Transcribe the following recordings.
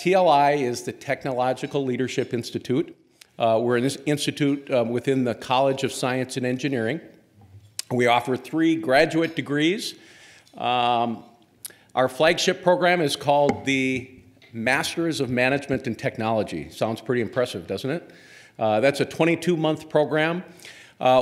TLI is the Technological Leadership Institute. We're an institute within the College of Science and Engineering. We offer 3 graduate degrees. Our flagship program is called the Masters of Management and Technology. Sounds pretty impressive, doesn't it? That's a 22-month program.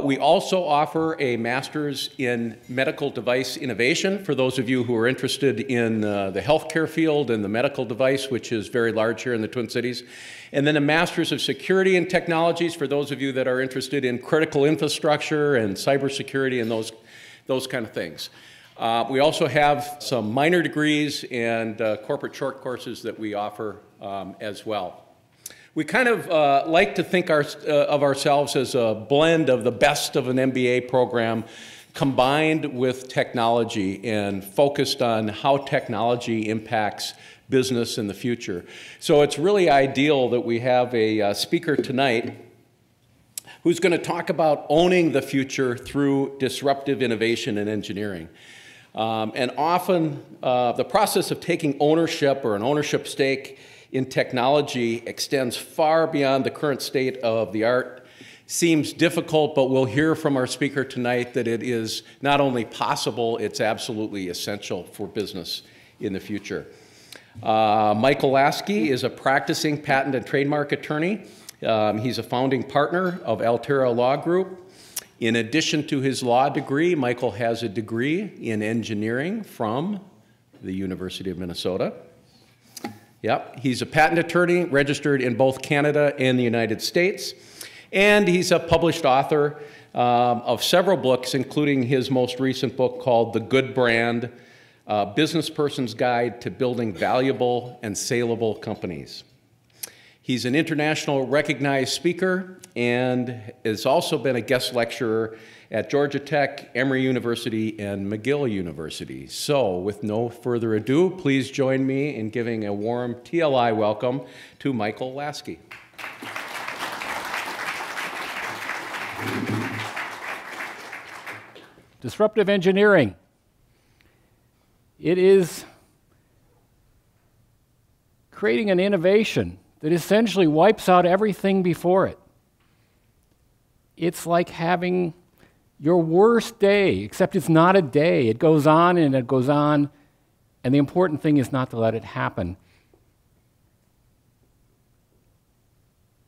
We also offer a Master's in Medical Device Innovation for those of you who are interested in the healthcare field and the medical device, which is very large here in the Twin Cities. And then a Master's of Security and Technologies for those of you that are interested in critical infrastructure and cybersecurity and those kind of things. We also have some minor degrees and corporate short courses that we offer as well. We kind of like to think of ourselves as a blend of the best of an MBA program combined with technology and focused on how technology impacts business in the future. So it's really ideal that we have a speaker tonight who's going to talk about owning the future through disruptive innovation and engineering. And often the process of taking ownership or an ownership stake in technology extends far beyond the current state of the art. Seems difficult, but we'll hear from our speaker tonight that it is not only possible, it's absolutely essential for business in the future. Michael Lasky is a practicing patent and trademark attorney. He's a founding partner of Altera Law Group. In addition to his law degree, Michael has a degree in engineering from the University of Minnesota. Yep, he's a patent attorney registered in both Canada and the United States. And he's a published author of several books, including his most recent book called The Good Brand, Business Person's Guide to Building Valuable and Saleable Companies. He's an international recognized speaker and has also been a guest lecturer at Georgia Tech, Emory University, and McGill University. So, with no further ado, please join me in giving a warm TLI welcome to Michael Lasky. Disruptive engineering. It is creating an innovation that essentially wipes out everything before it. It's like having your worst day, except it's not a day. It goes on and it goes on, and the important thing is not to let it happen.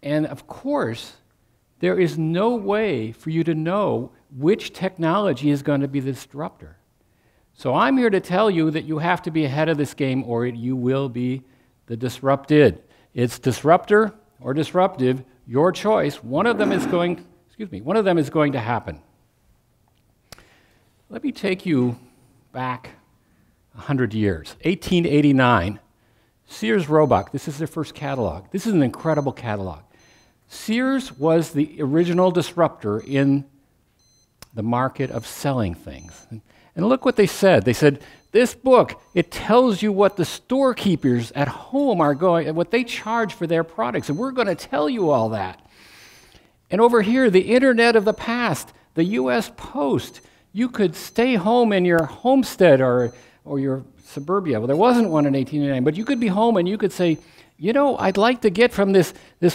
And of course, there is no way for you to know which technology is going to be the disruptor. So I'm here to tell you that you have to be ahead of this game or you will be the disrupted. It's disruptor or disruptive, your choice. One of them is going to happen. Let me take you back 100 years. 1889, Sears Roebuck. This is their first catalog. This is an incredible catalog. Sears was the original disruptor in the market of selling things. And look what they said. They said, this book, it tells you what the storekeepers at home are what they charge for their products, and we're going to tell you all that. And over here, the internet of the past, the US Post, you could stay home in your homestead or your suburbia. Well, there wasn't one in 1889, but you could be home and you could say, you know, I'd like to get from this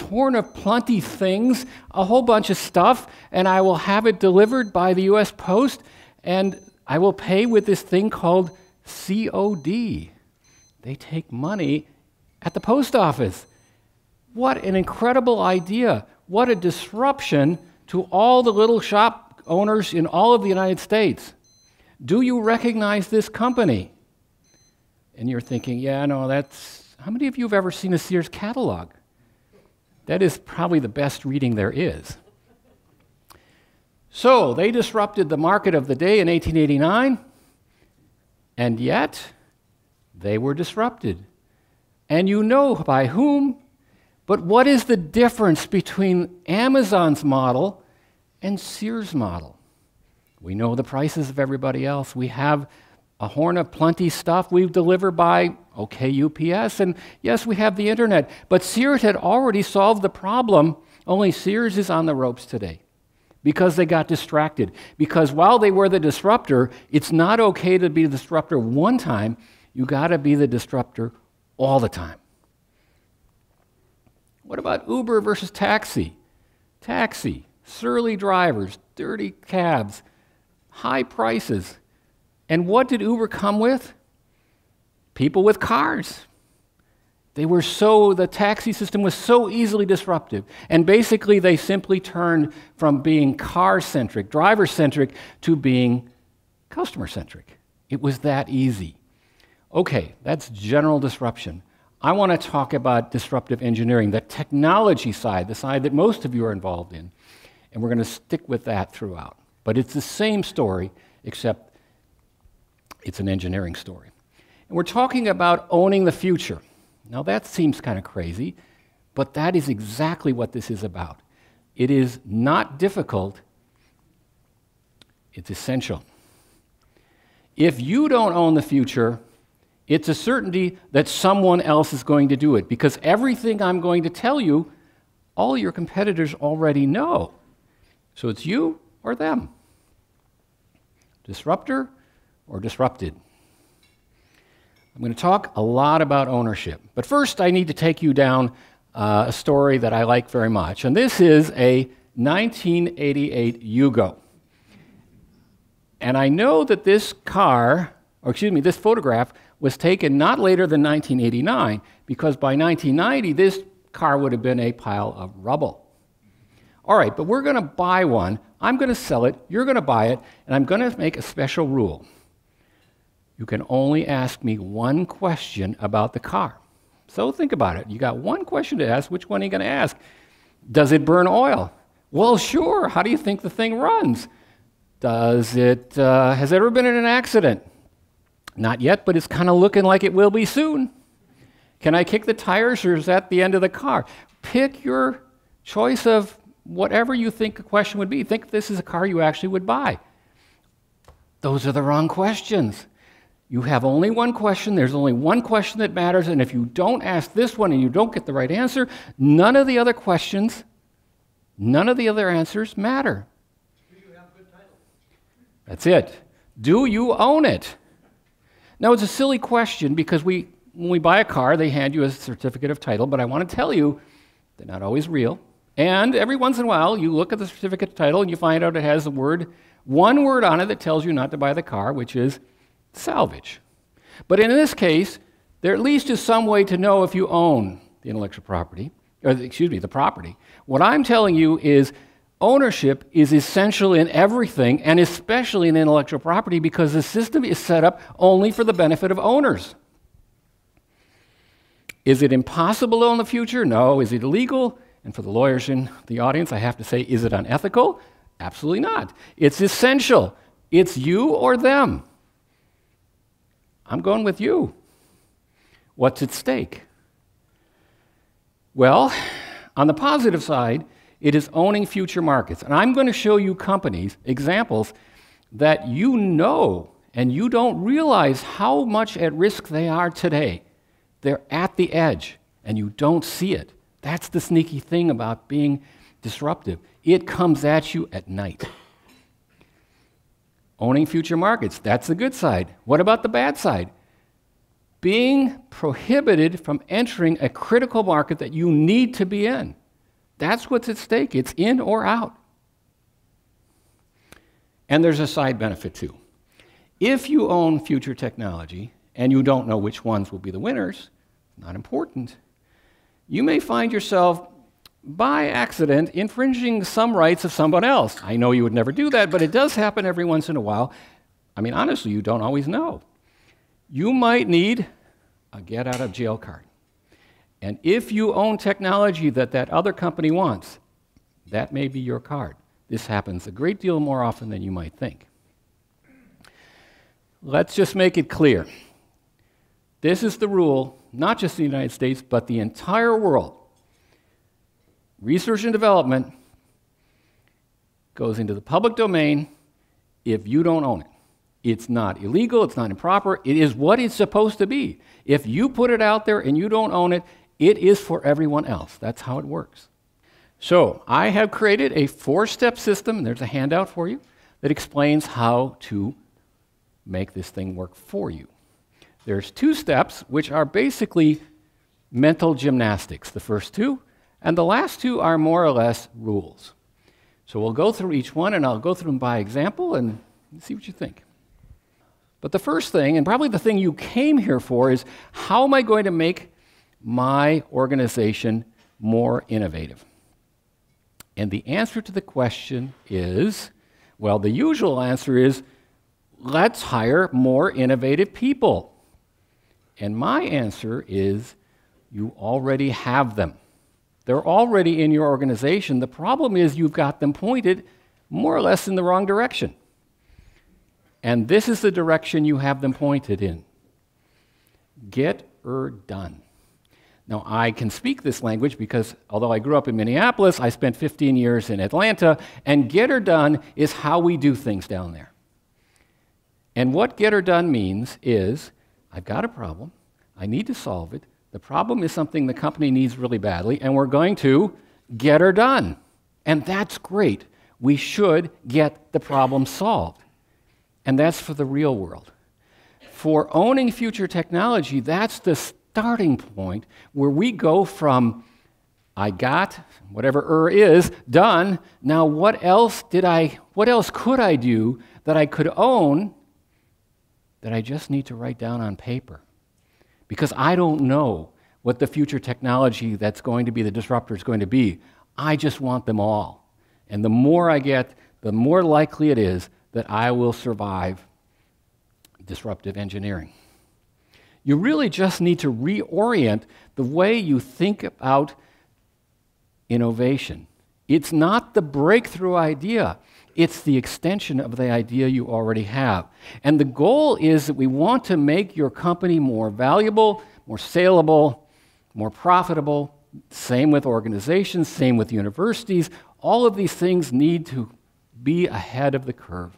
horn of plenty things a whole bunch of stuff, and I will have it delivered by the US Post, and I will pay with this thing called COD. They take money at the post office. What an incredible idea. What a disruption to all the little shop owners in all of the United States. Do you recognize this company? And you're thinking, yeah, no, that's... How many of you have ever seen a Sears catalog? That is probably the best reading there is. So they disrupted the market of the day in 1889, and yet they were disrupted. And you know by whom, but what is the difference between Amazon's model and Sears' model? We know the prices of everybody else. We have a horn of plenty stuff we deliver by, okay, UPS, and yes, we have the internet. But Sears had already solved the problem, only Sears is on the ropes today because they got distracted. Because while they were the disruptor, it's not okay to be the disruptor one time. You got to be the disruptor all the time. What about Uber versus taxi? Taxi, surly drivers, dirty cabs, high prices. And what did Uber come with? People with cars. The taxi system was so easily disruptive. And basically, they simply turned from being car-centric, driver-centric, to being customer-centric. It was that easy. Okay, that's general disruption. I want to talk about disruptive engineering, the technology side, the side that most of you are involved in. And we're going to stick with that throughout. But it's the same story, except it's an engineering story. And we're talking about owning the future. Now that seems kind of crazy, but that is exactly what this is about. It is not difficult, it's essential. If you don't own the future, it's a certainty that someone else is going to do it, because everything I'm going to tell you, all your competitors already know. So it's you or them. Disruptor or disrupted. I'm going to talk a lot about ownership. But first, I need to take you down a story that I like very much. And this is a 1988 Yugo. And I know that this this photograph was taken not later than 1989, because by 1990, this car would have been a pile of rubble. All right, but we're going to buy one. I'm going to sell it. You're going to buy it. And I'm going to make a special rule. You can only ask me one question about the car. So think about it. You got one question to ask. Which one are you going to ask? Does it burn oil? Well, sure. How do you think the thing runs? Has it ever been in an accident? Not yet, but it's kind of looking like it will be soon. Can I kick the tires, or is that the end of the car? Pick your choice of whatever you think a question would be. Think this is a car you actually would buy. Those are the wrong questions. You have only one question. There's only one question that matters, and if you don't ask this one and you don't get the right answer, none of the other questions, none of the other answers matter. Do you have good title? That's it. Do you own it? Now, it's a silly question because when we buy a car, they hand you a certificate of title, but I want to tell you they're not always real. And every once in a while, you look at the certificate of title and you find out it has one word on it that tells you not to buy the car, which is salvage. But in this case, there at least is some way to know if you own the intellectual property, or the property. What I'm telling you is ownership is essential in everything, and especially in intellectual property, because the system is set up only for the benefit of owners. Is it impossible to own the future? No. Is it illegal? And for the lawyers in the audience, I have to say, is it unethical? Absolutely not. It's essential. It's you or them. I'm going with you. What's at stake? Well, on the positive side, it is owning future markets. And I'm going to show you companies, examples, that you know and you don't realize how much at risk they are today. They're at the edge, and you don't see it. That's the sneaky thing about being disruptive. It comes at you at night. Owning future markets, that's the good side. What about the bad side? Being prohibited from entering a critical market that you need to be in. That's what's at stake. It's in or out. And there's a side benefit too. If you own future technology and you don't know which ones will be the winners, not important, you may find yourself by accident infringing some rights of someone else. I know you would never do that, but it does happen every once in a while. I mean, honestly, you don't always know. You might need a get-out-of-jail card. And if you own technology that other company wants, that may be your card. This happens a great deal more often than you might think. Let's just make it clear. This is the rule, not just in the United States, but the entire world. Research and development goes into the public domain if you don't own it. It's not illegal, it's not improper, it is what it's supposed to be. If you put it out there and you don't own it, it is for everyone else. That's how it works. So I have created a 4-step system, and there's a handout for you, that explains how to make this thing work for you. There's 2 steps, which are basically mental gymnastics. The first 2, And the last two are more or less rules. So we'll go through each one, and I'll go through them by example and see what you think. But the first thing, and probably the thing you came here for, is how am I going to make my organization more innovative? And the answer to the question is, well, the usual answer is, let's hire more innovative people. And my answer is, you already have them. They're already in your organization. The problem is you've got them pointed more or less in the wrong direction. And this is the direction you have them pointed in. Get her done. Now, I can speak this language because although I grew up in Minneapolis, I spent 15 years in Atlanta, and get her done is how we do things down there. And what get her done means is, I've got a problem, I need to solve it, the problem is something the company needs really badly, and we're going to get her done. And that's great. We should get the problem solved. And that's for the real world. For owning future technology, that's the starting point where we go from, I got whatever is done, now what else could I do that I could own that I just need to write down on paper? Because I don't know what the future technology that's going to be the disruptor is going to be. I just want them all. And the more I get, the more likely it is that I will survive disruptive engineering. You really just need to reorient the way you think about innovation. It's not the breakthrough idea. It's the extension of the idea you already have. And the goal is that we want to make your company more valuable, more saleable, more profitable. Same with organizations, same with universities. All of these things need to be ahead of the curve.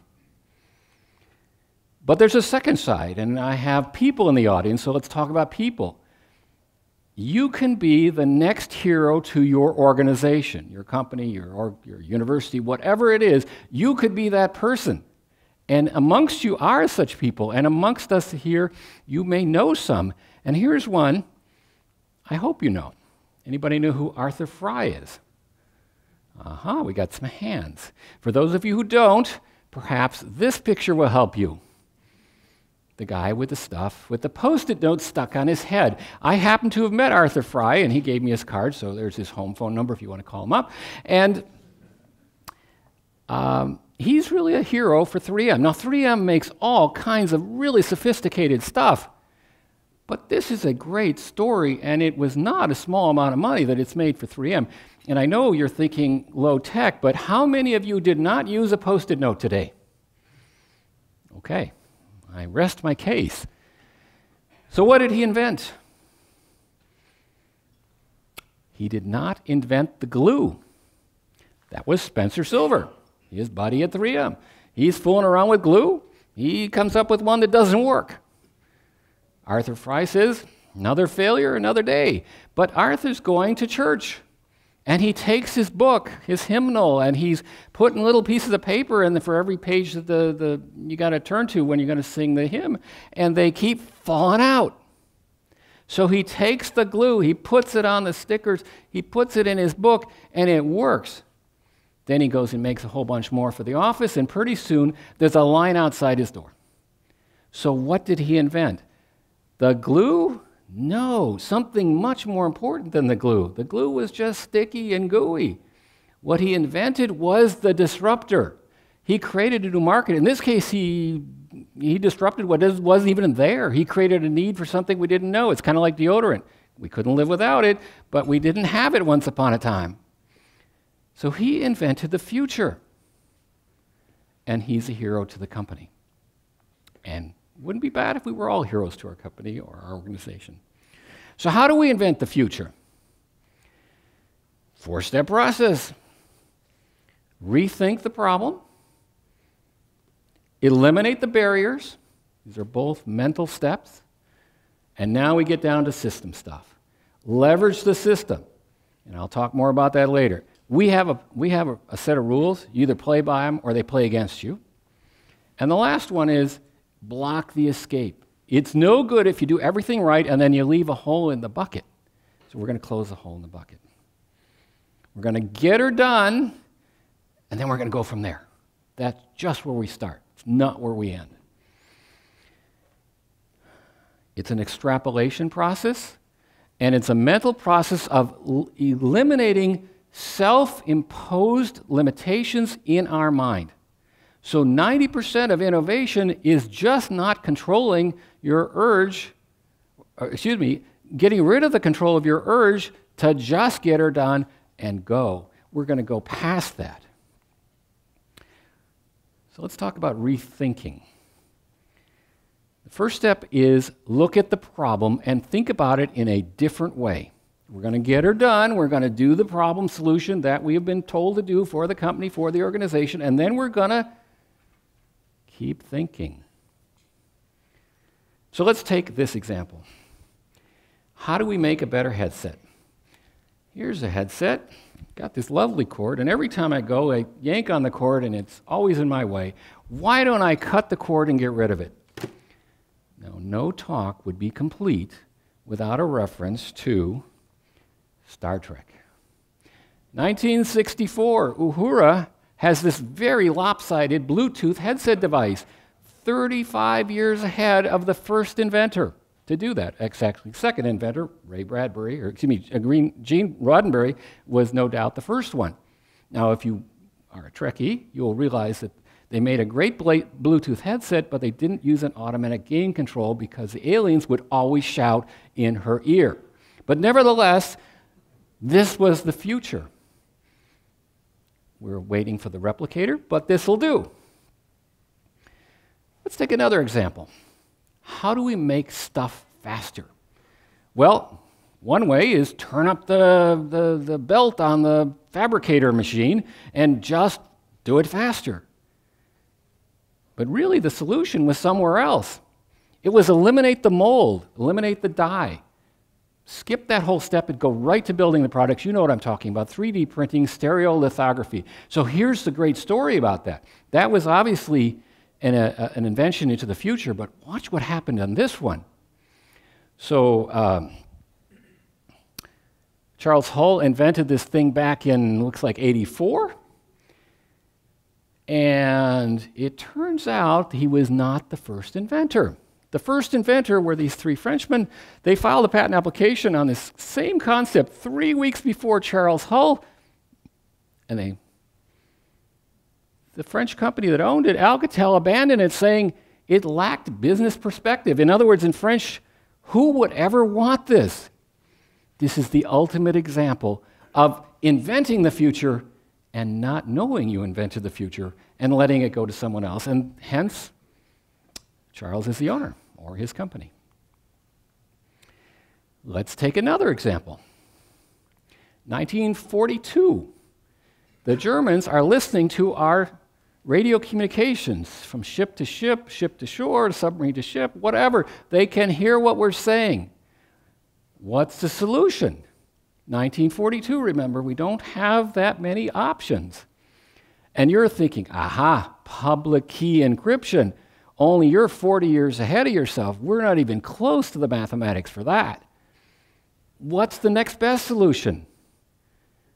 But there's a second side, and I have people in the audience, so let's talk about people. You can be the next hero to your organization, your company, your university, whatever it is. You could be that person. And amongst you are such people, and amongst us here, you may know some. And here's one I hope you know. Anybody know who Arthur Fry is? We got some hands. For those of you who don't, perhaps this picture will help you. The guy with the stuff, with the Post-it notes stuck on his head. I happen to have met Arthur Fry, and he gave me his card, so there's his home phone number if you want to call him up. And he's really a hero for 3M. Now, 3M makes all kinds of really sophisticated stuff, but this is a great story, and it was not a small amount of money that it's made for 3M. And I know you're thinking low tech, but how many of you did not use a Post-it note today? Okay. I rest my case. So what did he invent? He did not invent the glue. That was Spencer Silver, his buddy at 3M. He's fooling around with glue. He comes up with one that doesn't work. Arthur Fry says, another failure, another day. But Arthur's going to church. And he takes his book, his hymnal, and he's putting little pieces of paper in for every page that you got to turn to when you're going to sing the hymn, and they keep falling out. So he takes the glue, he puts it on the stickers, he puts it in his book, and it works. Then he goes and makes a whole bunch more for the office, and pretty soon there's a line outside his door. So what did he invent? The glue? No, something much more important than the glue. The glue was just sticky and gooey. What he invented was the disruptor. He created a new market. In this case, he disrupted what wasn't even there. He created a need for something we didn't know. It's kind of like deodorant. We couldn't live without it, but we didn't have it once upon a time. So he invented the future. And he's a hero to the company. And it wouldn't be bad if we were all heroes to our company or our organization. So how do we invent the future? 4-step process. Rethink the problem. Eliminate the barriers. These are both mental steps. And now we get down to system stuff. Leverage the system. And I'll talk more about that later. We have a set of rules. You either play by them or they play against you. And the last one is block the escape. It's no good if you do everything right and then you leave a hole in the bucket. So we're going to close the hole in the bucket. We're going to get her done, and then we're going to go from there. That's just where we start. It's not where we end. It's an extrapolation process, and it's a mental process of eliminating self-imposed limitations in our mind. So 90% of innovation is just not controlling your urge, getting rid of the control of your urge to just get her done and go. We're going to go past that. So let's talk about rethinking. The first step is look at the problem and think about it in a different way. We're going to get her done. We're going to do the problem solution that we have been told to do for the company, for the organization, and then we're going to keep thinking. So let's take this example. How do we make a better headset? Here's a headset. Got this lovely cord, and every time I go, I yank on the cord, and it's always in my way. Why don't I cut the cord and get rid of it? Now, no talk would be complete without a reference to Star Trek. 1964, Uhura has this very lopsided Bluetooth headset device, 35 years ahead of the first inventor to do that. Actually, second inventor, Gene Roddenberry, was no doubt the first one. Now, if you are a Trekkie, you'll realize that they made a great Bluetooth headset, but they didn't use an automatic gain control because the aliens would always shout in her ear. But nevertheless, this was the future. We're waiting for the replicator, but this will do. Let's take another example. How do we make stuff faster? Well, one way is turn up the belt on the fabricator machine and just do it faster. But really, the solution was somewhere else. It was eliminate the mold, eliminate the die. Skip that whole step and go right to building the products. You know what I'm talking about, 3D printing, stereolithography. So here's the great story about that. That was obviously an invention into the future, but watch what happened on this one. So Charles Hull invented this thing back in, looks like 84. And it turns out he was not the first inventor. The first inventor were these three Frenchmen. They filed a patent application on this same concept 3 weeks before Charles Hull, and the French company that owned it, Alcatel, abandoned it, saying it lacked business perspective. In other words, in French, who would ever want this? This is the ultimate example of inventing the future and not knowing you invented the future and letting it go to someone else. And hence, Charles is the owner, or his company. Let's take another example. 1942. The Germans are listening to our radio communications from ship to ship, ship to shore, submarine to ship, whatever. They can hear what we're saying. What's the solution? 1942, remember, we don't have that many options. And you're thinking, aha, public key encryption. Only you're 40 years ahead of yourself. We're not even close to the mathematics for that. What's the next best solution?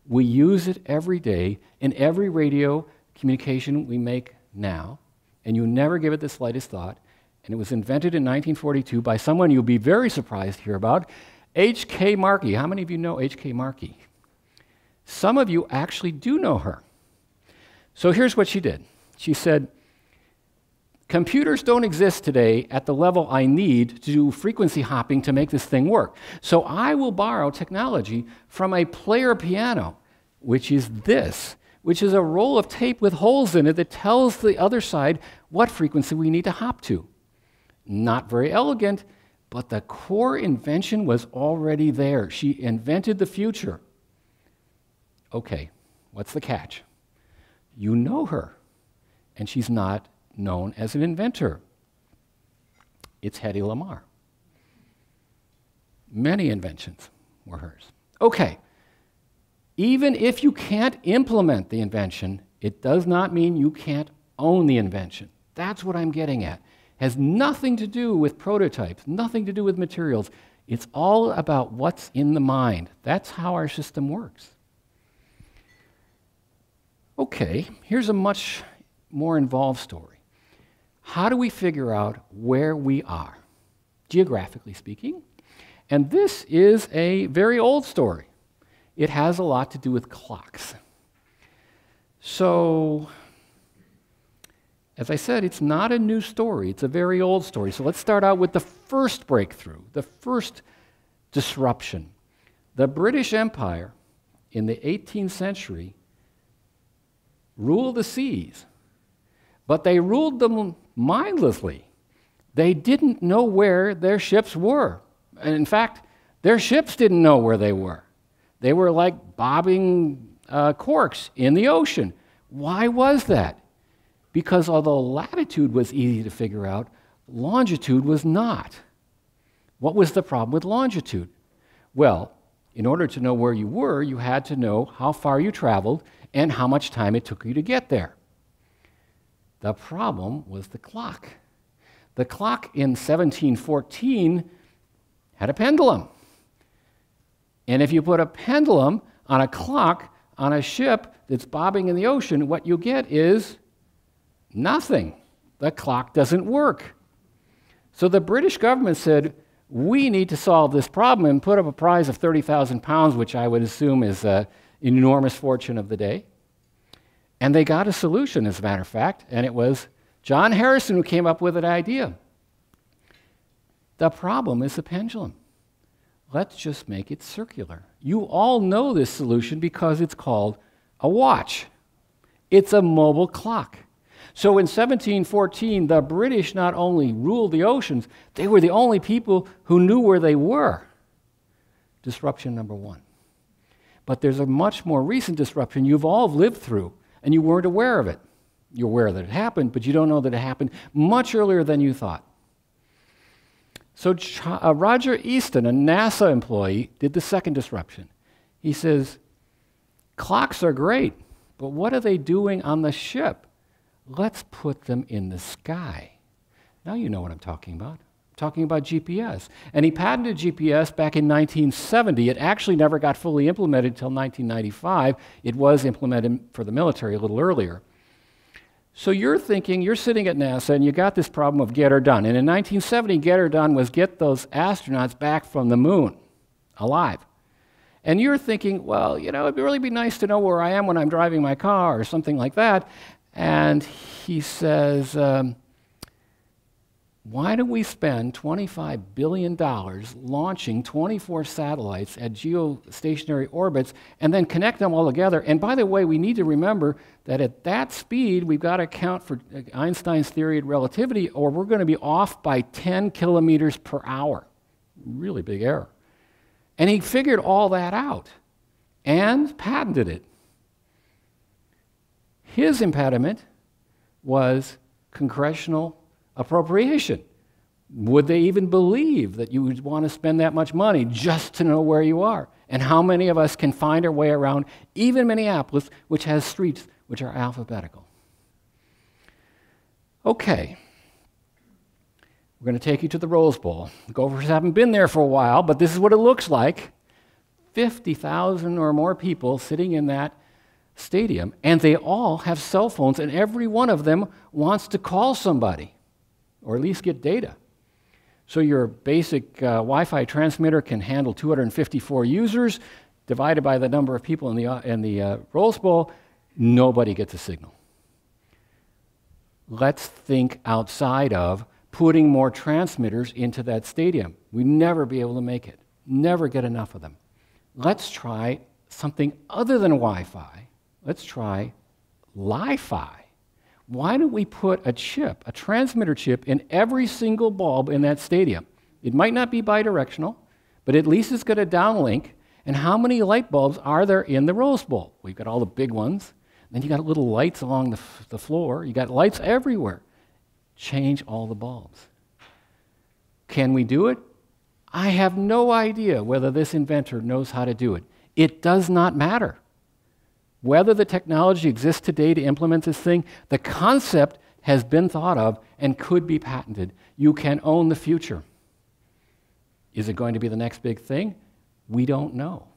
We use it every day in every radio communication we make now, and you never give it the slightest thought. And it was invented in 1942 by someone you'll be very surprised to hear about, H.K. Markey. How many of you know H.K. Markey? Some of you actually do know her. So here's what she did. She said, computers don't exist today at the level I need to do frequency hopping to make this thing work. So I will borrow technology from a player piano, which is this, which is a roll of tape with holes in it that tells the other side what frequency we need to hop to. Not very elegant, but the core invention was already there. She invented the future. Okay, what's the catch? You know her, and she's not known as an inventor. It's Hedy Lamarr. Many inventions were hers. Okay, even if you can't implement the invention, it does not mean you can't own the invention. That's what I'm getting at. It has nothing to do with prototypes, nothing to do with materials. It's all about what's in the mind. That's how our system works. Okay, here's a much more involved story. How do we figure out where we are, geographically speaking? And this is a very old story. It has a lot to do with clocks. So, as I said, it's not a new story. It's a very old story. So let's start out with the first breakthrough, the first disruption. The British Empire in the 18th century ruled the seas, but they ruled them mindlessly. They didn't know where their ships were. And in fact, their ships didn't know where they were. They were like bobbing corks in the ocean. Why was that? Because although latitude was easy to figure out, longitude was not. What was the problem with longitude? Well, in order to know where you were, you had to know how far you traveled and how much time it took you to get there. The problem was the clock. The clock in 1714 had a pendulum. And if you put a pendulum on a clock on a ship that's bobbing in the ocean, what you get is nothing. The clock doesn't work. So the British government said, we need to solve this problem, and put up a prize of 30,000 pounds, which I would assume is an enormous fortune of the day. And they got a solution, as a matter of fact, and it was John Harrison who came up with an idea. The problem is the pendulum. Let's just make it circular. You all know this solution because it's called a watch. It's a mobile clock. So in 1714, the British not only ruled the oceans, they were the only people who knew where they were. Disruption number one. But there's a much more recent disruption you've all lived through, and you weren't aware of it. You're aware that it happened, but you don't know that it happened much earlier than you thought. So Roger Easton, a NASA employee, did the second disruption. He says, clocks are great, but what are they doing on the ship? Let's put them in the sky. Now you know what I'm talking about. I'm talking about GPS. And he patented GPS back in 1970. It actually never got fully implemented until 1995. It was implemented for the military a little earlier. So you're thinking, you're sitting at NASA and you got this problem of get her done. And in 1970, get her done was get those astronauts back from the moon alive. And you're thinking, well, you know, it'd really be nice to know where I am when I'm driving my car or something like that. And he says, why don't we spend $25 billion launching 24 satellites at geostationary orbits and then connect them all together? And by the way, we need to remember that at that speed, we've got to account for Einstein's theory of relativity, or we're going to be off by 10 kilometers per hour. Really big error. And he figured all that out and patented it. His impediment was congressional appropriation. Would they even believe that you would want to spend that much money just to know where you are? And how many of us can find our way around even Minneapolis, which has streets which are alphabetical? Okay. We're going to take you to the Rose Bowl. Gophers haven't been there for a while, but this is what it looks like. 50,000 or more people sitting in that stadium, and they all have cell phones, and every one of them wants to call somebody, or at least get data. So your basic Wi-Fi transmitter can handle 254 users, divided by the number of people in the Rose Bowl, nobody gets a signal. Let's think outside of putting more transmitters into that stadium. We'd never be able to make it, never get enough of them. Let's try something other than Wi-Fi. Let's try Li-Fi. Why don't we put a chip, a transmitter chip, in every single bulb in that stadium? It might not be bidirectional, but at least it's got a downlink. And how many light bulbs are there in the Rose Bowl? We've got all the big ones. Then you got little lights along the floor. You got lights everywhere. Change all the bulbs. Can we do it? I have no idea whether this inventor knows how to do it. It does not matter. Whether the technology exists today to implement this thing, the concept has been thought of and could be patented. You can own the future. Is it going to be the next big thing? We don't know.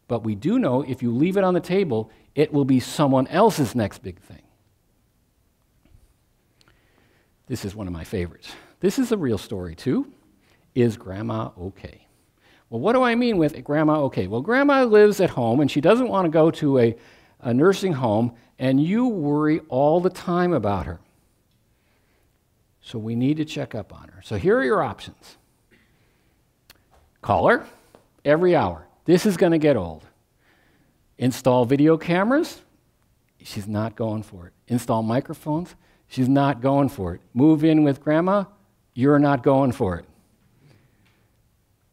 But we do know if you leave it on the table, it will be someone else's next big thing. This is one of my favorites. This is a real story too. Is Grandma okay? Well, what do I mean with Grandma okay? Well, Grandma lives at home and she doesn't want to go to a nursing home, and you worry all the time about her. So we need to check up on her. So here are your options. Call her every hour. This is going to get old. Install video cameras. She's not going for it. Install microphones. She's not going for it. Move in with Grandma. You're not going for it.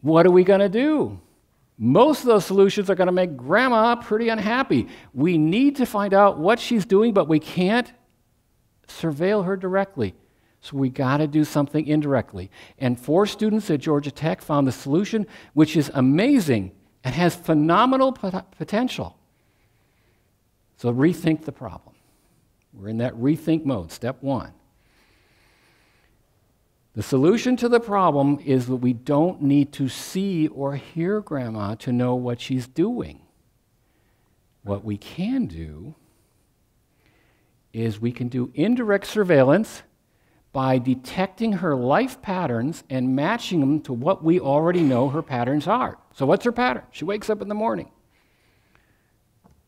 What are we going to do? Most of those solutions are going to make Grandma pretty unhappy. We need to find out what she's doing, but we can't surveil her directly. So we got to do something indirectly. And 4 students at Georgia Tech found the solution, which is amazing and has phenomenal potential. So rethink the problem. We're in that rethink mode, step 1. The solution to the problem is that we don't need to see or hear Grandma to know what she's doing. What we can do is we can do indirect surveillance by detecting her life patterns and matching them to what we already know her patterns are. So what's her pattern? She wakes up in the morning.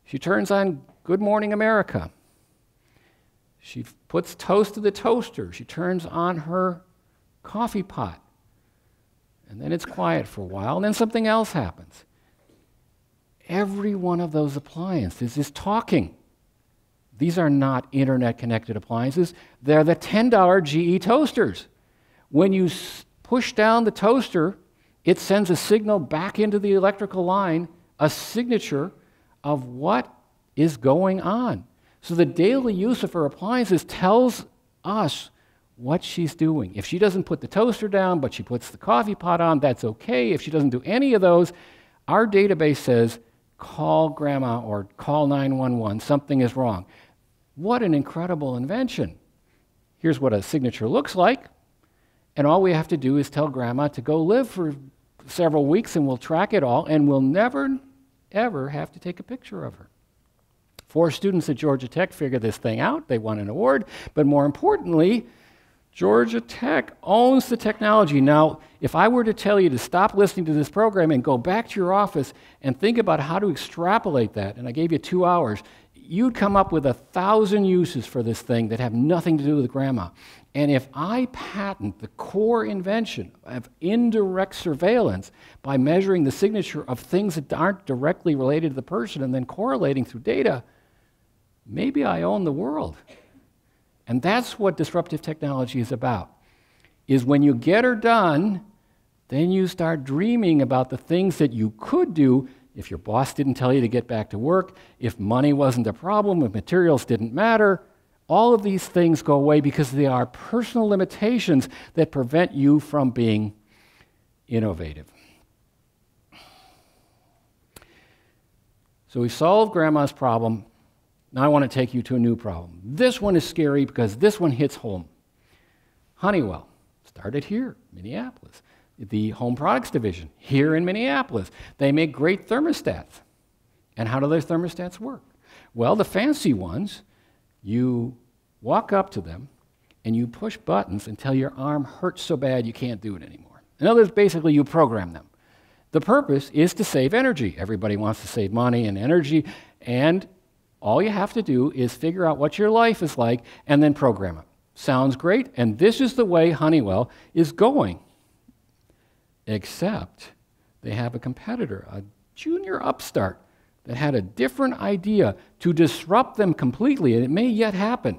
She turns on Good Morning America. She puts toast to the toaster. She turns on her coffee pot. And then it's quiet for a while, and then something else happens. Every one of those appliances is talking. These are not internet-connected appliances. They're the $10 GE toasters. When you push down the toaster, it sends a signal back into the electrical line, a signature of what is going on. So the daily use of her appliances tells us what she's doing. If she doesn't put the toaster down, but she puts the coffee pot on, that's okay. If she doesn't do any of those, our database says, call Grandma or call 911, something is wrong. What an incredible invention. Here's what a signature looks like, and all we have to do is tell Grandma to go live for several weeks, and we'll track it all, and we'll never, ever have to take a picture of her. 4 students at Georgia Tech figured this thing out. They won an award, but more importantly, Georgia Tech owns the technology. Now, if I were to tell you to stop listening to this program and go back to your office and think about how to extrapolate that, and I gave you 2 hours, you'd come up with 1,000 uses for this thing that have nothing to do with Grandma. And if I patent the core invention of indirect surveillance by measuring the signature of things that aren't directly related to the person and then correlating through data, maybe I own the world. And that's what disruptive technology is about, is when you get her done, then you start dreaming about the things that you could do if your boss didn't tell you to get back to work, if money wasn't a problem, if materials didn't matter. All of these things go away because they are personal limitations that prevent you from being innovative. So we solved Grandma's problem. Now I want to take you to a new problem. This one is scary because this one hits home. Honeywell started here, Minneapolis. The Home Products Division here in Minneapolis. They make great thermostats. And how do those thermostats work? Well, the fancy ones, you walk up to them and you push buttons until your arm hurts so bad you can't do it anymore. In other words, basically you program them. The purpose is to save energy. Everybody wants to save money and energy, and all you have to do is figure out what your life is like and then program it. Sounds great, and this is the way Honeywell is going. Except they have a competitor, a junior upstart, that had a different idea to disrupt them completely, and it may yet happen.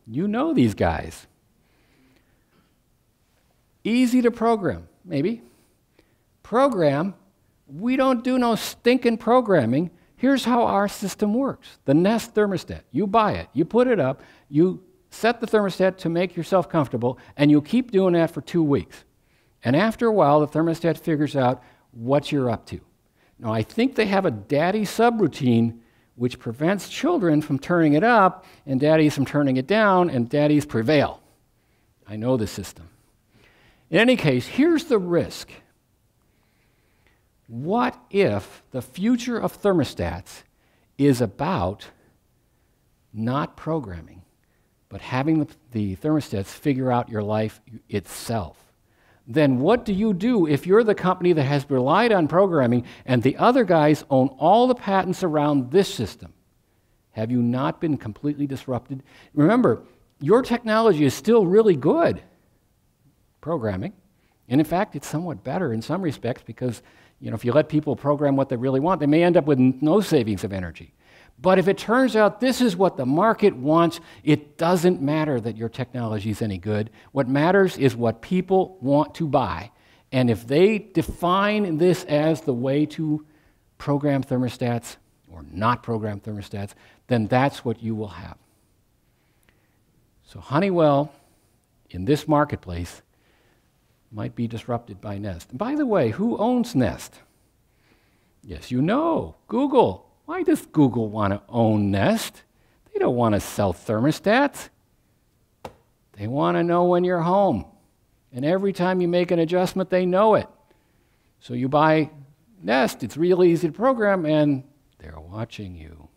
You know these guys. Easy to program, maybe. Program, we don't do no stinking programming. Here's how our system works. The Nest thermostat, you buy it, you put it up, you set the thermostat to make yourself comfortable, and you'll keep doing that for 2 weeks. And after a while, the thermostat figures out what you're up to. Now, I think they have a daddy subroutine which prevents children from turning it up and daddies from turning it down, and daddies prevail. I know the system. In any case, here's the risk. What if the future of thermostats is about not programming, but having the thermostats figure out your life itself? Then what do you do if you're the company that has relied on programming and the other guys own all the patents around this system? Have you not been completely disrupted? Remember, your technology is still really good, programming. And in fact, it's somewhat better in some respects because, if you let people program what they really want, they may end up with no savings of energy. But if it turns out this is what the market wants, it doesn't matter that your technology is any good. What matters is what people want to buy. And if they define this as the way to program thermostats or not program thermostats, then that's what you will have. So Honeywell, in this marketplace, might be disrupted by Nest. And by the way, who owns Nest? Yes, you know, Google. Why does Google want to own Nest? They don't want to sell thermostats. They want to know when you're home. And every time you make an adjustment, they know it. So you buy Nest, it's really easy to program, and they're watching you.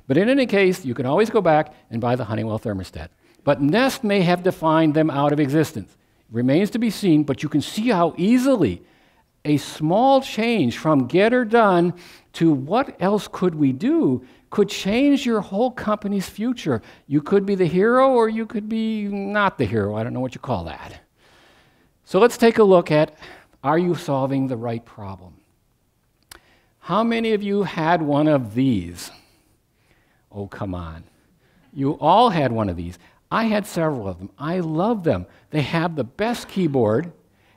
But in any case, you can always go back and buy the Honeywell thermostat. But Nest may have defined them out of existence. Remains to be seen, but you can see how easily a small change from get or done to what else could we do could change your whole company's future. You could be the hero or you could be not the hero. I don't know what you call that. So let's take a look at, are you solving the right problem? How many of you had one of these? Oh, come on. You all had one of these. I had several of them. I love them. They have the best keyboard,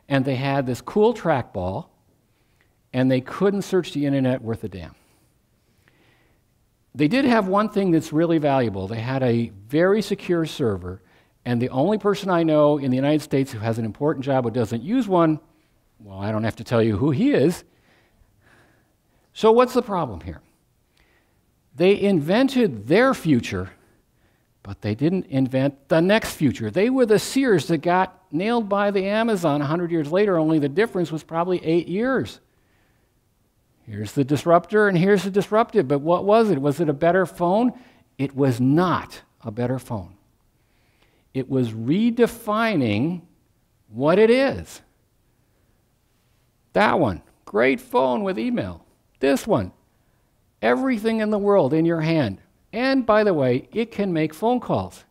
and they had this cool trackball, and they couldn't search the internet worth a damn. They did have one thing that's really valuable. They had a very secure server, and the only person I know in the United States who has an important job who doesn't use one, well, I don't have to tell you who he is. So what's the problem here? They invented their future, but they didn't invent the next future. They were the Sears that got nailed by the Amazon 100 years later, only the difference was probably 8 years. Here's the disruptor and here's the disruptive, but what was it? Was it a better phone? It was not a better phone. It was redefining what it is. That one, great phone with email. This one, everything in the world in your hand. And by the way, it can make phone calls.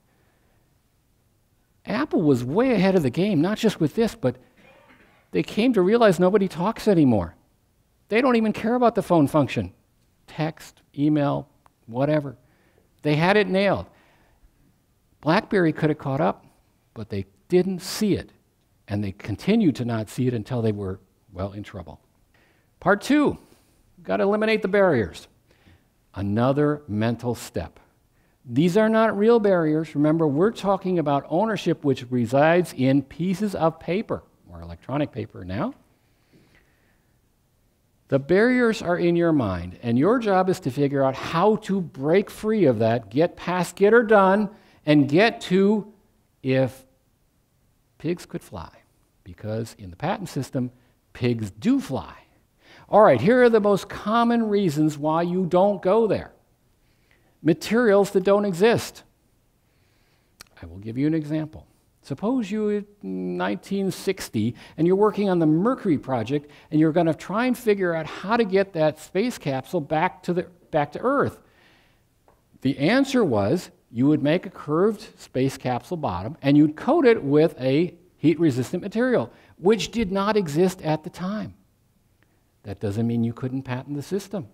Apple was way ahead of the game, not just with this, but they came to realize nobody talks anymore. They don't even care about the phone function. Text, email, whatever. They had it nailed. BlackBerry could have caught up, but they didn't see it. And they continued to not see it until they were, well, in trouble. Part 2, got to eliminate the barriers. Another mental step. These are not real barriers. Remember, we're talking about ownership which resides in pieces of paper, or electronic paper now. The barriers are in your mind, and your job is to figure out how to break free of that, get past get or done, and get to if pigs could fly. Because in the patent system, pigs do fly. All right, here are the most common reasons why you don't go there. Materials that don't exist. I will give you an example. Suppose you're in 1960 and you're working on the Mercury project and you're going to try and figure out how to get that space capsule back to Earth. The answer was you would make a curved space capsule bottom and you'd coat it with a heat-resistant material, which did not exist at the time. That doesn't mean you couldn't patent the system.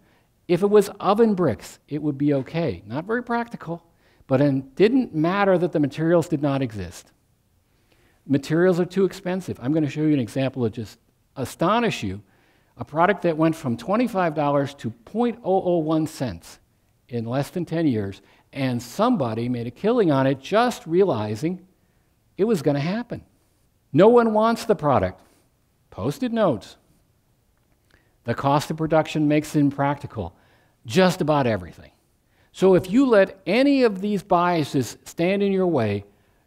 If it was oven bricks, it would be okay. Not very practical, but it didn't matter that the materials did not exist. Materials are too expensive. I'm going to show you an example that just astonish you. A product that went from $25 to 0.001 cents in less than 10 years, and somebody made a killing on it just realizing it was going to happen. No one wants the product. Post-it notes. The cost of production makes it impractical. Just about everything. So if you let any of these biases stand in your way,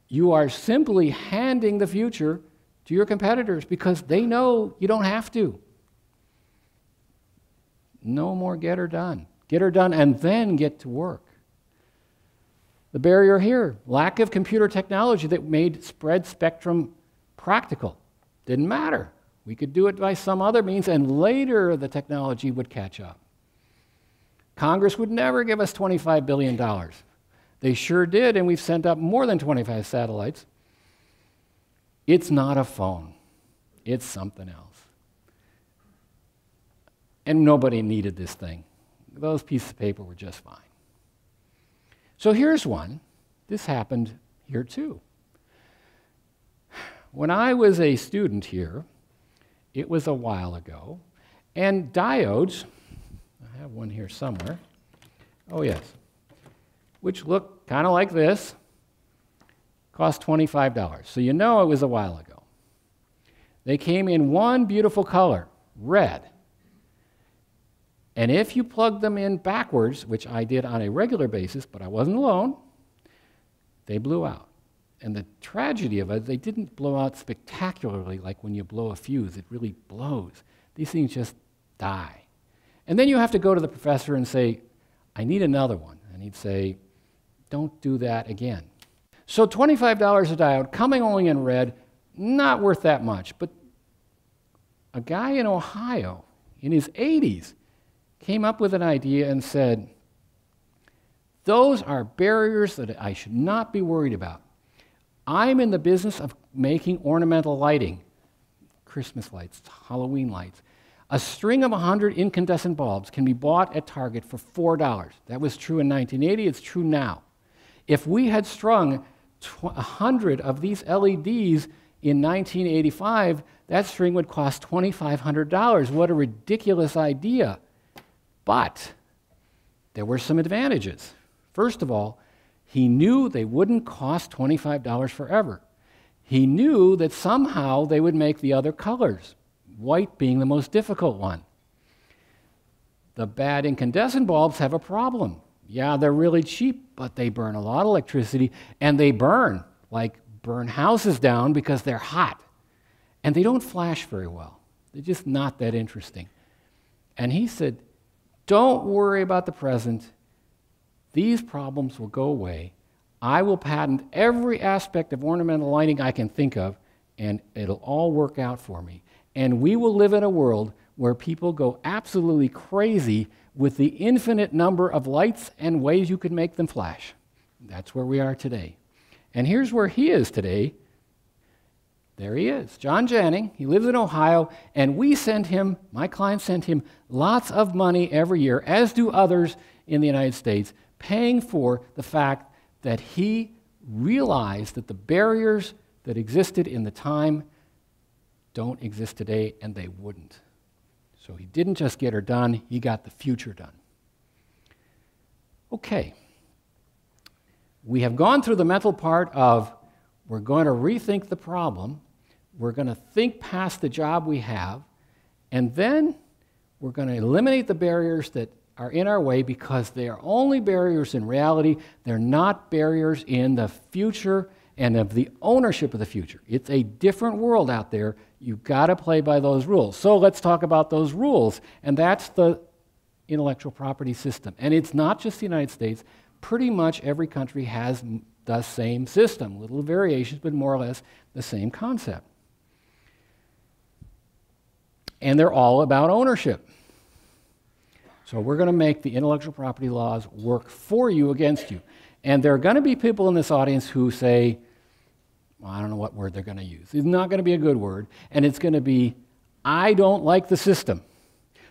you are simply handing the future to your competitors because they know you don't have to. No more get her done. Get her done and then get to work. The barrier here, lack of computer technology that made spread spectrum practical. Didn't matter. We could do it by some other means, and later the technology would catch up. Congress would never give us $25 billion. They sure did, and we've sent up more than 25 satellites. It's not a phone. It's something else. And nobody needed this thing. Those pieces of paper were just fine. So here's one. This happened here too. When I was a student here, it was a while ago, and diodes, I have one here somewhere, oh yes, which look kind of like this, cost $25. So you know it was a while ago. They came in one beautiful color, red. And if you plug them in backwards, which I did on a regular basis, but I wasn't alone, they blew out. And the tragedy of it, they didn't blow out spectacularly like when you blow a fuse. It really blows. These things just die. And then you have to go to the professor and say, I need another one. And he'd say, don't do that again. So $25 a diode, coming only in red, not worth that much. But a guy in Ohio, in his 80s, came up with an idea and said, those are barriers that I should not be worried about. I'm in the business of making ornamental lighting, Christmas lights, Halloween lights. A string of 100 incandescent bulbs can be bought at Target for $4. That was true in 1980, it's true now. If we had strung 100 of these LEDs in 1985, that string would cost $2,500. What a ridiculous idea. But there were some advantages. First of all, he knew they wouldn't cost $25 forever. He knew that somehow they would make the other colors, white being the most difficult one. The bad incandescent bulbs have a problem. Yeah, they're really cheap, but they burn a lot of electricity, and they burn, like burn houses down because they're hot. And they don't flash very well. They're just not that interesting. And he said, don't worry about the present. These problems will go away. I will patent every aspect of ornamental lighting I can think of, and it'll all work out for me. And we will live in a world where people go absolutely crazy with the infinite number of lights and ways you could make them flash. That's where we are today. And here's where he is today. There he is, John Janning. He lives in Ohio, and we send him, my client sent him lots of money every year, as do others in the United States, paying for the fact that he realized that the barriers that existed in the time don't exist today, and they wouldn't. So he didn't just get her done, he got the future done. Okay. We have gone through the mental part of we're going to rethink the problem, we're going to think past the job we have, and then we're going to eliminate the barriers that are in our way because they are only barriers in reality. They're not barriers in the future and of the ownership of the future. It's a different world out there. You've got to play by those rules. So let's talk about those rules, and that's the intellectual property system. And it's not just the United States. Pretty much every country has the same system, little variations, but more or less the same concept. And they're all about ownership. So we're going to make the intellectual property laws work for you against you. And there are going to be people in this audience who say, well, I don't know what word they're going to use. It's not going to be a good word. And it's going to be, I don't like the system.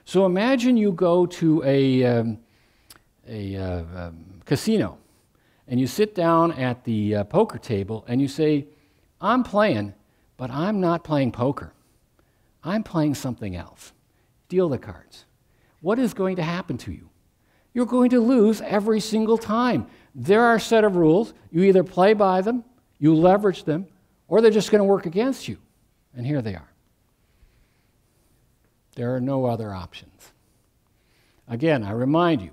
So imagine you go to a casino and you sit down at the poker table and you say, I'm playing, but I'm not playing poker. I'm playing something else. Deal the cards. What is going to happen to you? You're going to lose every single time. There are a set of rules. You either play by them, you leverage them, or they're just going to work against you. And here they are. There are no other options. Again, I remind you,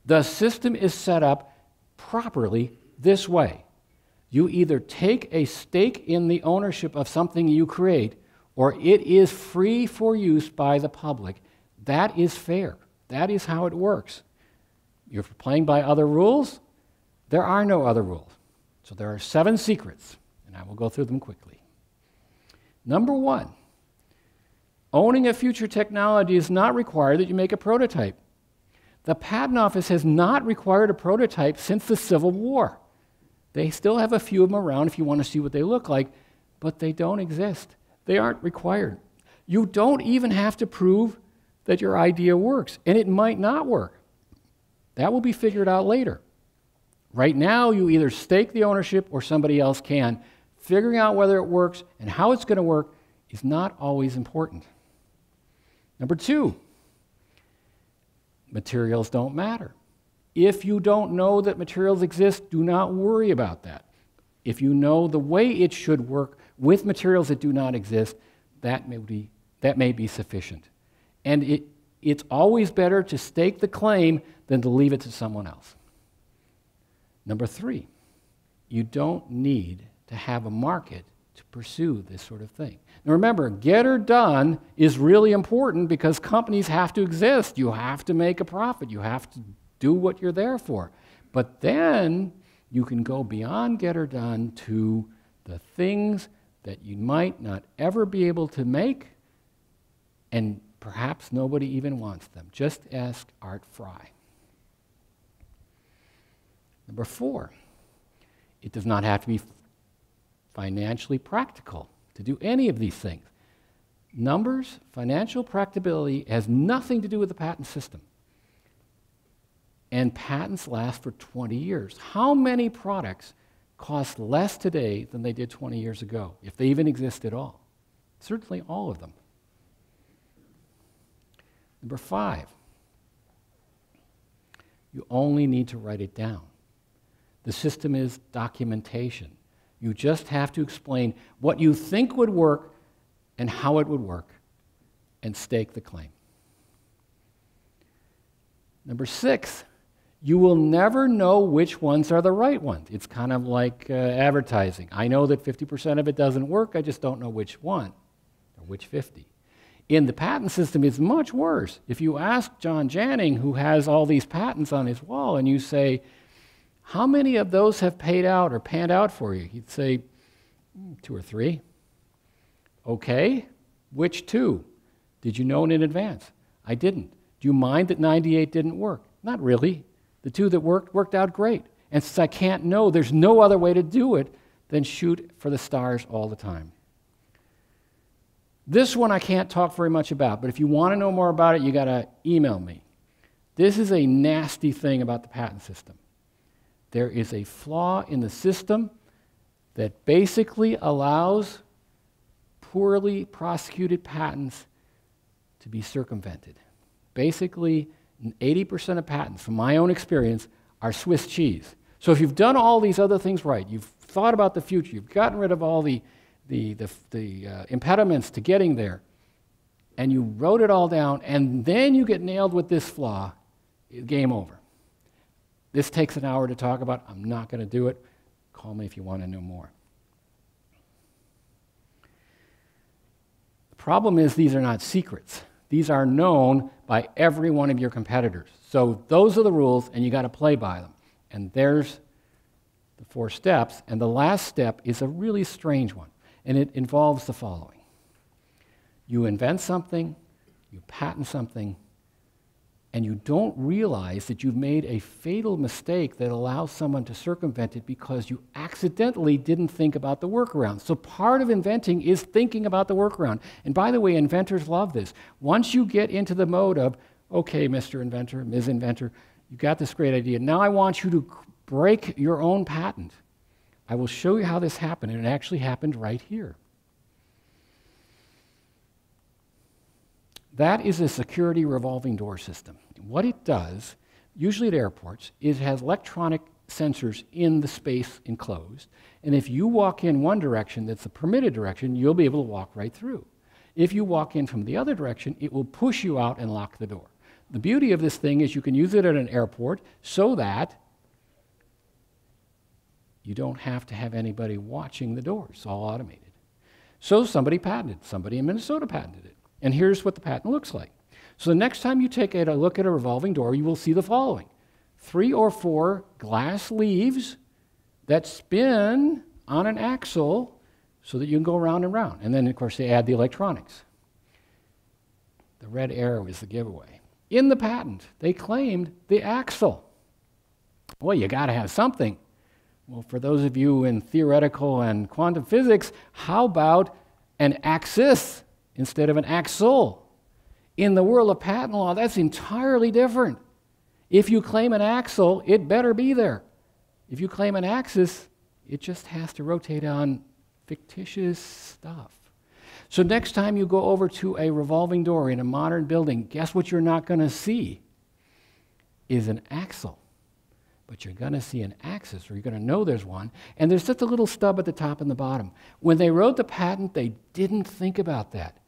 the system is set up properly this way. You either take a stake in the ownership of something you create, or it is free for use by the public. That is fair. That is how it works. You're playing by other rules. There are no other rules. So there are 7 secrets, and I will go through them quickly. Number 1, owning a future technology is not required that you make a prototype. The Patent Office has not required a prototype since the Civil War. They still have a few of them around if you want to see what they look like, but they don't exist. They aren't required. You don't even have to prove that your idea works, and it might not work. That will be figured out later. Right now, you either stake the ownership or somebody else can. Figuring out whether it works and how it's going to work is not always important. Number 2, materials don't matter. If you don't know that materials exist, do not worry about that. If you know the way it should work with materials that do not exist, that may be sufficient. And it's always better to stake the claim than to leave it to someone else. Number 3, you don't need to have a market to pursue this sort of thing. Now remember, get or done is really important because companies have to exist. You have to make a profit. You have to do what you're there for. But then you can go beyond get or done to the things that you might not ever be able to make, and perhaps nobody even wants them. Just ask Art Fry. Number 4, it does not have to be financially practical to do any of these things. Numbers, financial practicability has nothing to do with the patent system. And patents last for 20 years. How many products cost less today than they did 20 years ago, if they even exist at all? Certainly all of them. Number 5, you only need to write it down. The system is documentation. You just have to explain what you think would work and how it would work and stake the claim. Number 6, you will never know which ones are the right ones. It's kind of like advertising. I know that 50% of it doesn't work, I just don't know which one or which 50. In the patent system, it's much worse. If you ask John Janning, who has all these patents on his wall, and you say, how many of those have paid out or panned out for you? He'd say, 2 or 3. Okay, which 2? Did you know in advance? I didn't. Do you mind that 98 didn't work? Not really. The 2 that worked out great. And since I can't know, there's no other way to do it than shoot for the stars all the time. This one I can't talk very much about, but if you want to know more about it, you got to email me. This is a nasty thing about the patent system. There is a flaw in the system that basically allows poorly prosecuted patents to be circumvented. Basically, 80% of patents, from my own experience, are Swiss cheese. So if you've done all these other things right, you've thought about the future, you've gotten rid of all the impediments to getting there, and you wrote it all down, and then you get nailed with this flaw, game over. This takes an hour to talk about. I'm not going to do it. Call me if you want to know more. The problem is these are not secrets. These are known by every one of your competitors. So those are the rules, and you got to play by them. And there's the 4 steps. And the last step is a really strange one, and it involves the following. You invent something, you patent something, and you don't realize that you've made a fatal mistake that allows someone to circumvent it because you accidentally didn't think about the workaround. So part of inventing is thinking about the workaround. And by the way, inventors love this. Once you get into the mode of, okay, Mr. Inventor, Ms. Inventor, you got this great idea. Now I want you to break your own patent. I will show you how this happened, and it actually happened right here. That is a security revolving door system. What it does, usually at airports, is it has electronic sensors in the space enclosed, and if you walk in one direction that's a permitted direction, you'll be able to walk right through. If you walk in from the other direction, it will push you out and lock the door. The beauty of this thing is you can use it at an airport so that you don't have to have anybody watching the door. It's all automated. So somebody patented, somebody in Minnesota patented it. And here's what the patent looks like. So the next time you take a look at a revolving door, you will see the following. 3 or 4 glass leaves that spin on an axle so that you can go round and round. And then, of course, they add the electronics. The red arrow is the giveaway. In the patent, they claimed the axle. Well, you got to have something. Well, for those of you in theoretical and quantum physics, how about an axis instead of an axle? In the world of patent law, that's entirely different. If you claim an axle, it better be there. If you claim an axis, it just has to rotate on fictitious stuff. So next time you go over to a revolving door in a modern building, guess what you're not going to see is an axle. But you're going to see an axis, or you're going to know there's one, and there's just a little stub at the top and the bottom. When they wrote the patent, they didn't think about that.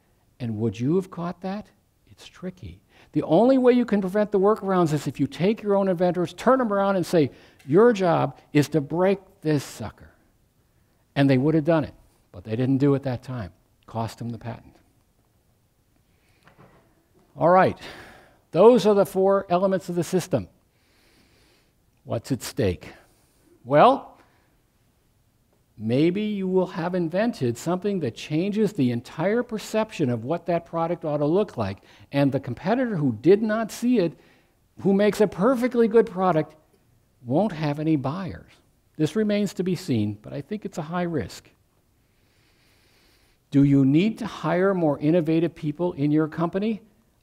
And would you have caught that? It's tricky. The only way you can prevent the workarounds is if you take your own inventors, turn them around and say, your job is to break this sucker. And they would have done it, but they didn't do it that time. Cost them the patent. All right, those are the 4 elements of the system. What's at stake? Well, maybe you will have invented something that changes the entire perception of what that product ought to look like, and the competitor who did not see it, who makes a perfectly good product, won't have any buyers. This remains to be seen, but I think it's a high risk. Do you need to hire more innovative people in your company?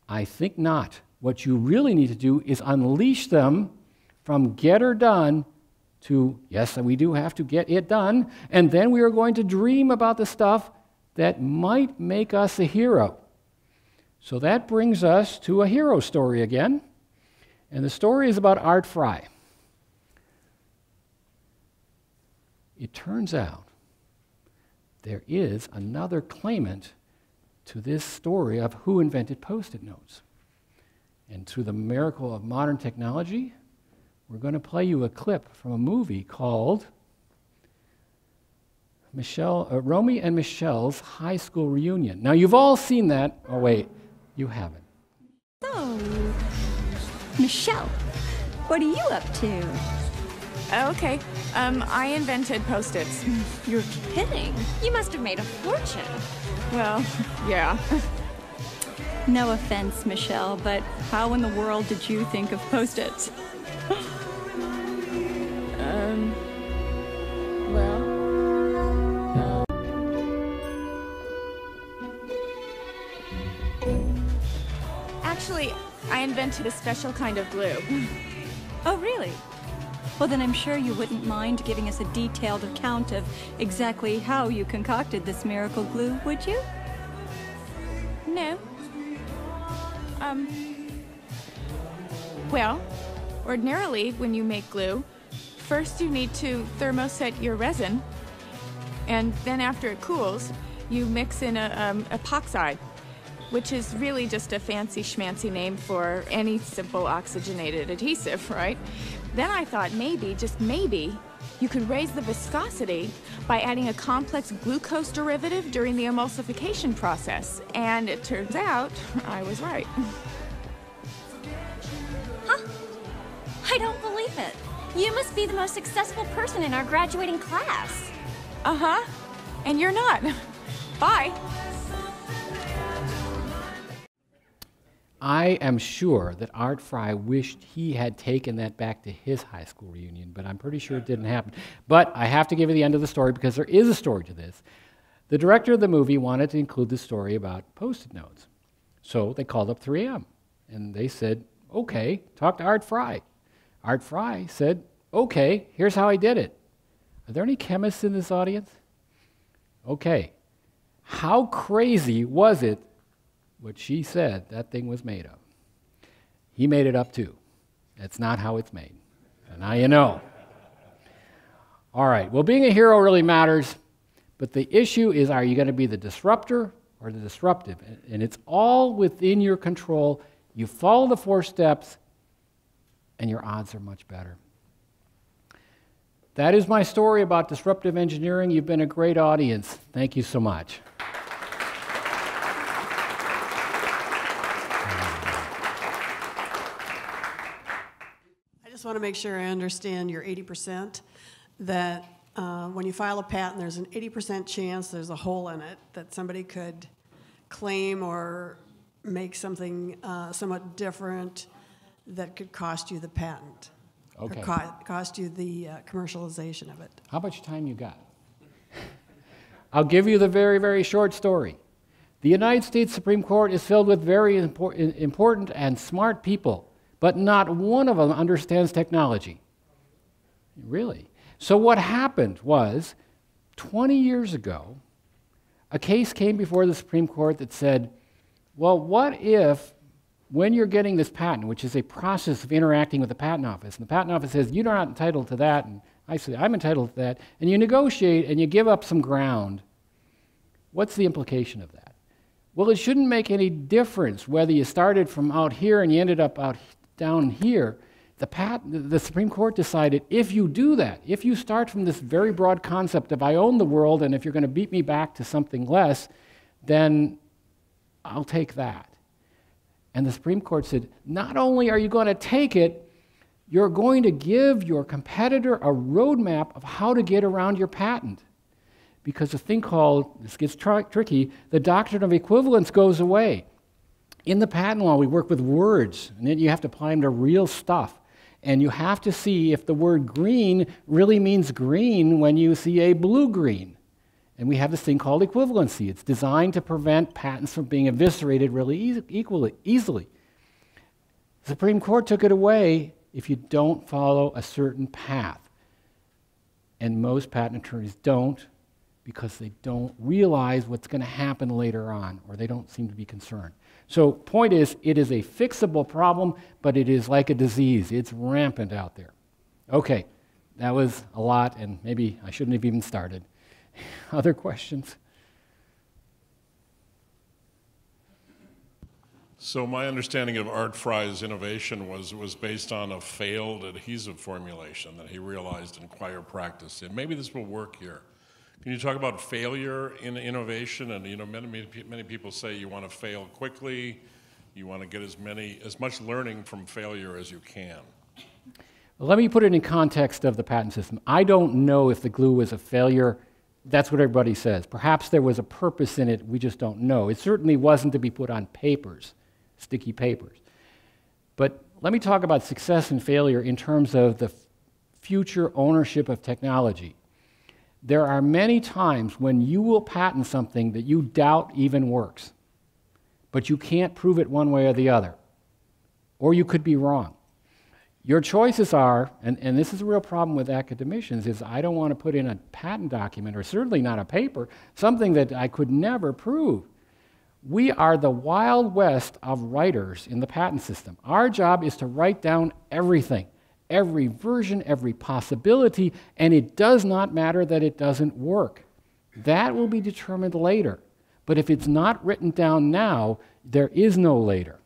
I think not. What you really need to do is unleash them from get her done to, yes, we do have to get it done, and then we are going to dream about the stuff that might make us a hero. So that brings us to a hero story again, and the story is about Art Fry. It turns out there is another claimant to this story of who invented Post-it notes. And through the miracle of modern technology, we're going to play you a clip from a movie called Romy and Michelle's High School Reunion. Now, you've all seen that. Oh, wait, you haven't. So, Michelle, what are you up to? Okay, I invented Post-its. You're kidding. You must have made a fortune. Well, yeah. No offense, Michelle, but how in the world did you think of Post-its? Actually, I invented a special kind of glue. Oh, really? Well, then I'm sure you wouldn't mind giving us a detailed account of exactly how you concocted this miracle glue, would you? No. Well, ordinarily, when you make glue, first you need to thermoset your resin, and then after it cools, you mix in a epoxide, which is really just a fancy schmancy name for any simple oxygenated adhesive, right? Then I thought maybe, just maybe, you could raise the viscosity by adding a complex glucose derivative during the emulsification process. And it turns out I was right. Huh? I don't believe it. You must be the most successful person in our graduating class. Uh-huh. And you're not. Bye. I am sure that Art Fry wished he had taken that back to his high school reunion, but I'm pretty sure it didn't happen. But I have to give you the end of the story because there is a story to this. The director of the movie wanted to include the story about Post-it notes. So they called up 3M, and they said, okay, talk to Art Fry. Art Fry said, okay, here's how I did it. Are there any chemists in this audience? Okay. How crazy was it what she said that thing was made of? He made it up too. That's not how it's made. And now you know. All right, well, being a hero really matters, but the issue is, are you going to be the disruptor or the disruptive? And it's all within your control. You follow the 4 steps, and your odds are much better. That is my story about disruptive engineering. You've been a great audience. Thank you so much. just want to make sure I understand your 80%, that when you file a patent, there's an 80% chance there's a hole in it that somebody could claim or make something somewhat different that could cost you the patent. Okay. Or cost you the commercialization of it. How much time you got? I'll give you the very, very short story. The United States Supreme Court is filled with very important and smart people, but not one of them understands technology. Really? So what happened was, 20 years ago, a case came before the Supreme Court that said, well, what if when you're getting this patent, which is a process of interacting with the patent office, and the patent office says, you're not entitled to that, and I say, I'm entitled to that, and you negotiate and you give up some ground, what's the implication of that? Well, it shouldn't make any difference whether you started from out here and you ended up down here. The Supreme Court decided if you do that, if you start from this very broad concept of I own the world, and if you're going to beat me back to something less, then I'll take that. And the Supreme Court said, not only are you going to take it, you're going to give your competitor a roadmap of how to get around your patent. Because a thing called, this gets tricky, the doctrine of equivalence goes away. In the patent law, we work with words, and then you have to apply them to real stuff. And you have to see if the word green really means green when you see a blue-green. And we have this thing called equivalency. It's designed to prevent patents from being eviscerated really easily. The Supreme Court took it away if you don't follow a certain path. And most patent attorneys don't, because they don't realize what's going to happen later on, or they don't seem to be concerned. So point is, it is a fixable problem, but it is like a disease. It's rampant out there. Okay, that was a lot, and maybe I shouldn't have even started. Other questions? So my understanding of Art Fry's innovation was based on a failed adhesive formulation that he realized in prior practice. And maybe this will work here. Can you talk about failure in innovation? And many people say you want to fail quickly, you want to get as much learning from failure as you can. Well, let me put it in context of the patent system. I don't know if the glue was a failure. That's what everybody says. Perhaps there was a purpose in it, we just don't know. It certainly wasn't to be put on papers, sticky papers. But let me talk about success and failure in terms of the future ownership of technology. There are many times when you will patent something that you doubt even works, but you can't prove it one way or the other, or you could be wrong. Your choices are, and this is a real problem with academicians, is I don't want to put in a patent document, or certainly not a paper, something that I could never prove. We are the Wild West of writers in the patent system. Our job is to write down everything, every version, every possibility, and it does not matter that it doesn't work. That will be determined later. But if it's not written down now, there is no later.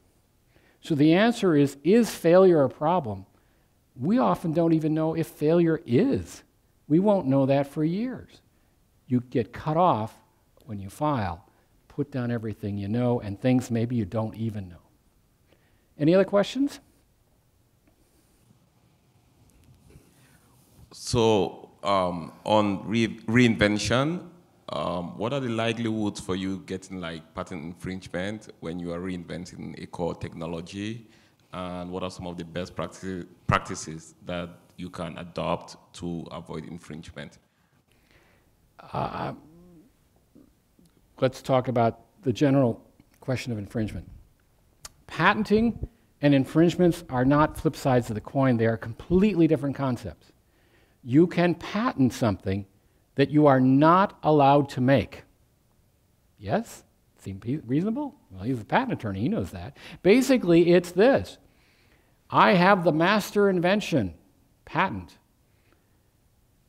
So the answer is failure a problem? We often don't even know if failure is. We won't know that for years. You get cut off when you file, put down everything you know, and things maybe you don't even know. Any other questions? So on reinvention, what are the likelihoods for you getting like patent infringement when you are reinventing a core technology? And what are some of the best practices that you can adopt to avoid infringement? Let's talk about the general question of infringement. Patenting and infringements are not flip sides of the coin. They are completely different concepts. You can patent something that you are not allowed to make. Yes? Seem reasonable? Well, he's a patent attorney, he knows that. Basically, it's this. I have the master invention, patent,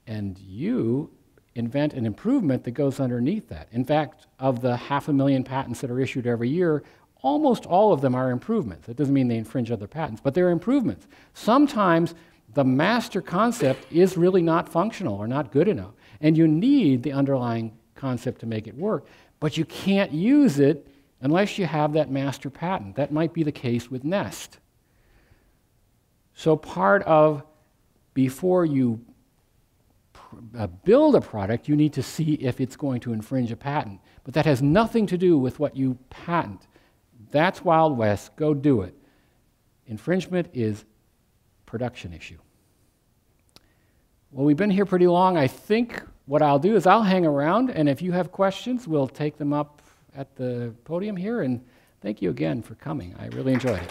and you invent an improvement that goes underneath that. In fact, of the 500,000 patents that are issued every year, almost all of them are improvements. That doesn't mean they infringe other patents, but they're improvements. Sometimes the master concept is really not functional or not good enough, and you need the underlying concept to make it work, but you can't use it unless you have that master patent. That might be the case with Nest. So part of, before you build a product, you need to see if it's going to infringe a patent. But that has nothing to do with what you patent. That's Wild West. Go do it. Infringement is production issue. Well, we've been here pretty long. I think what I'll do is I'll hang around, and if you have questions, we'll take them up at the podium here. And thank you again for coming. I really enjoyed it.